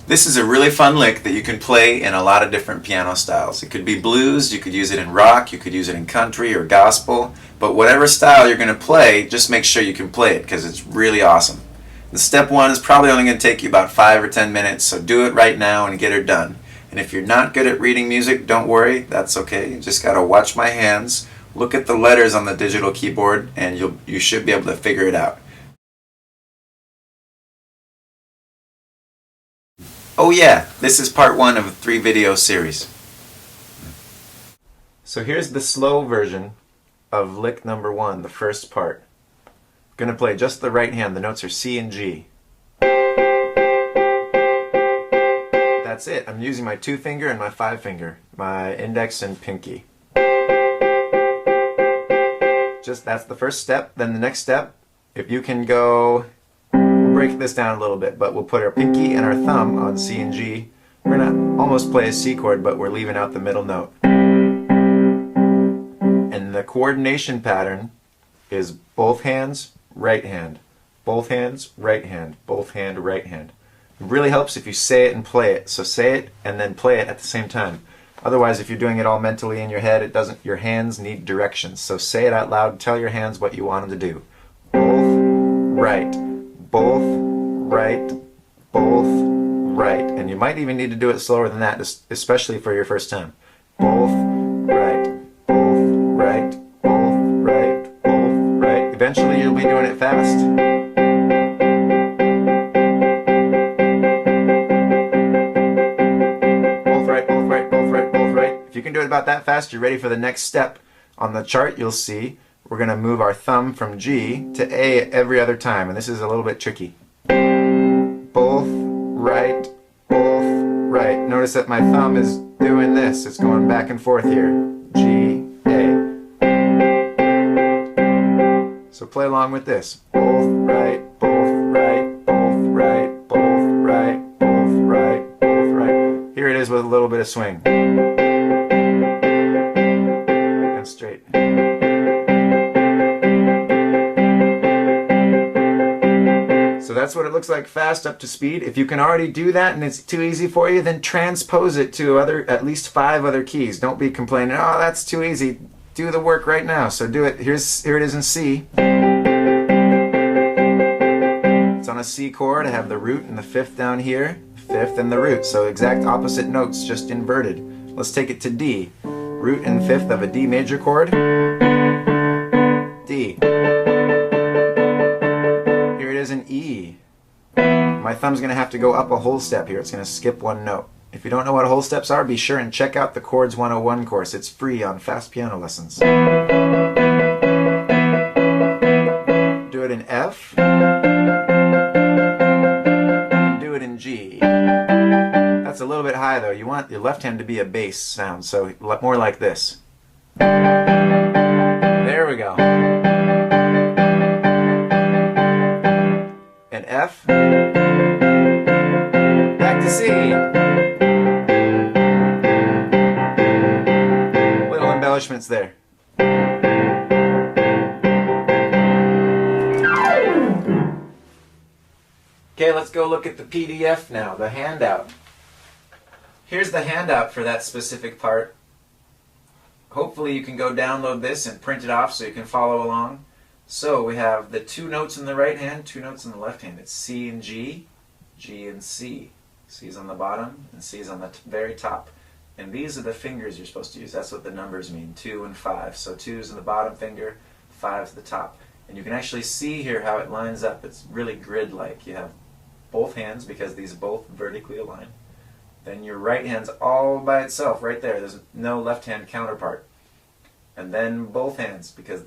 This is a really fun lick that you can play in a lot of different piano styles. It could be blues, you could use it in rock, you could use it in country or gospel, but whatever style you're going to play, just make sure you can play it because it's really awesome. The step one is probably only going to take you about 5 or 10 minutes, so do it right now and get it done. And if you're not good at reading music, don't worry, that's okay. You just got to watch my hands, look at the letters on the digital keyboard, and you should be able to figure it out. Oh yeah, this is part 1 of a 3-video series. So here's the slow version of lick number 1, the first part. I'm going to play just the right hand. The notes are C and G. That's it. I'm using my 2 finger and my 5 finger, my index and pinky. That's the first step. Then the next step, if you can go, we'll break this down a little bit, but we'll put our pinky and our thumb on C and G. We're going to almost play a C chord, but we're leaving out the middle note. And the coordination pattern is both hands, right hand. Both hands, right hand. Both hand, right hand. It really helps if you say it and play it. So say it and then play it at the same time. Otherwise, if you're doing it all mentally in your head, it doesn't. Your hands need directions. So say it out loud. Tell your hands what you want them to do. Both right, both right, both right. And you might even need to do it slower than that, especially for your first time. Both right, both right, both right, both right. Eventually, you'll be doing it fast. You can do it about that fast, you're ready for the next step. On the chart you'll see we're going to move our thumb from G to A every other time, and this is a little bit tricky. Both right, both right. Notice that my thumb is doing this, it's going back and forth here. G, A. So play along with this. Both right, both right, both right, both right, both right, both right. Here it is with a little bit of swing. Straight. So that's what it looks like fast up to speed. If you can already do that and it's too easy for you, then transpose it to at least 5 other keys. Don't be complaining, oh, that's too easy. Do the work right now. So do it. Here it is in C. It's on a C chord. I have the root and the 5th down here, 5th and the root. So exact opposite notes, just inverted. Let's take it to D. Root and 5th of a D major chord. D. Here it is in E. My thumb's going to have to go up a whole step here. It's going to skip 1 note. If you don't know what whole steps are, be sure and check out the Chords 101 course. It's free on Fast Piano Lessons. Do it in F. And do it in G. That's a little bit high though. You want your left hand to be a bass sound, so more like this. There we go. And F. Back to C. Little embellishments there. Okay, let's go look at the PDF now, the handout. Here's the handout for that specific part. Hopefully you can go download this and print it off so you can follow along. So we have the 2 notes in the right hand, 2 notes in the left hand. It's C and G, G and C. C's on the bottom and C's on the very top. And these are the fingers you're supposed to use. That's what the numbers mean, 2 and 5. So 2's in the bottom finger, 5's the top. And you can actually see here how it lines up. It's really grid-like. You have both hands because these both vertically align. Then your right hand's all by itself right there. There's no left hand counterpart. And then both hands because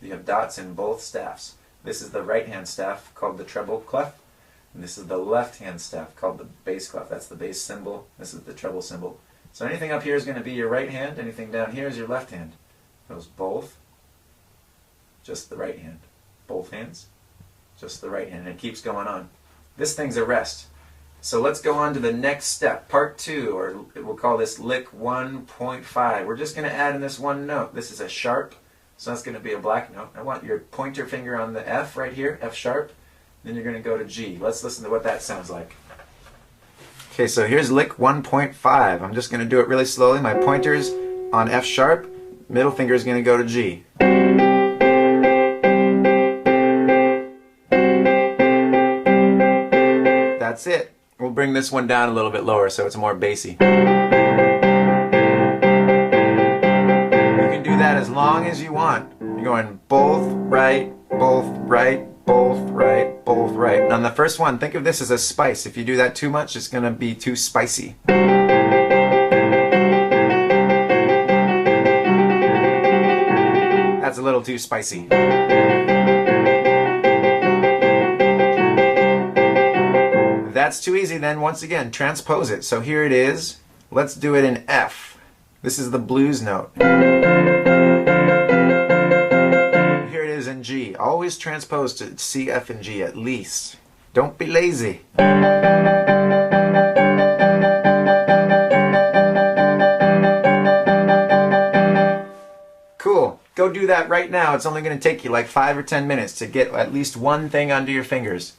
you have dots in both staffs. This is the right hand staff called the treble clef. And this is the left hand staff called the bass clef. That's the bass cymbal. This is the treble cymbal. So anything up here is going to be your right hand. Anything down here is your left hand. Those both, just the right hand. Both hands, just the right hand. And it keeps going on. This thing's a rest. So let's go on to the next step, part 2, or we'll call this lick 1.5. We're just going to add in this 1 note. This is a sharp, so that's going to be a black note. I want your pointer finger on the F right here, F sharp. Then you're going to go to G. Let's listen to what that sounds like. Okay, so here's lick 1.5. I'm just going to do it really slowly. My pointer's on F sharp, middle finger is going to go to G. That's it. We'll bring this one down a little bit lower so it's more bassy. You can do that as long as you want. You're going both right, both right, both right, both right. And on the first one, think of this as a spice. If you do that too much, it's going to be too spicy. That's a little too spicy. If that's too easy, then once again, transpose it. So here it is. Let's do it in F. This is the blues note. Here it is in G. Always transpose to C, F, and G at least. Don't be lazy. Cool. Go do that right now. It's only going to take you like 5 or 10 minutes to get at least one thing under your fingers.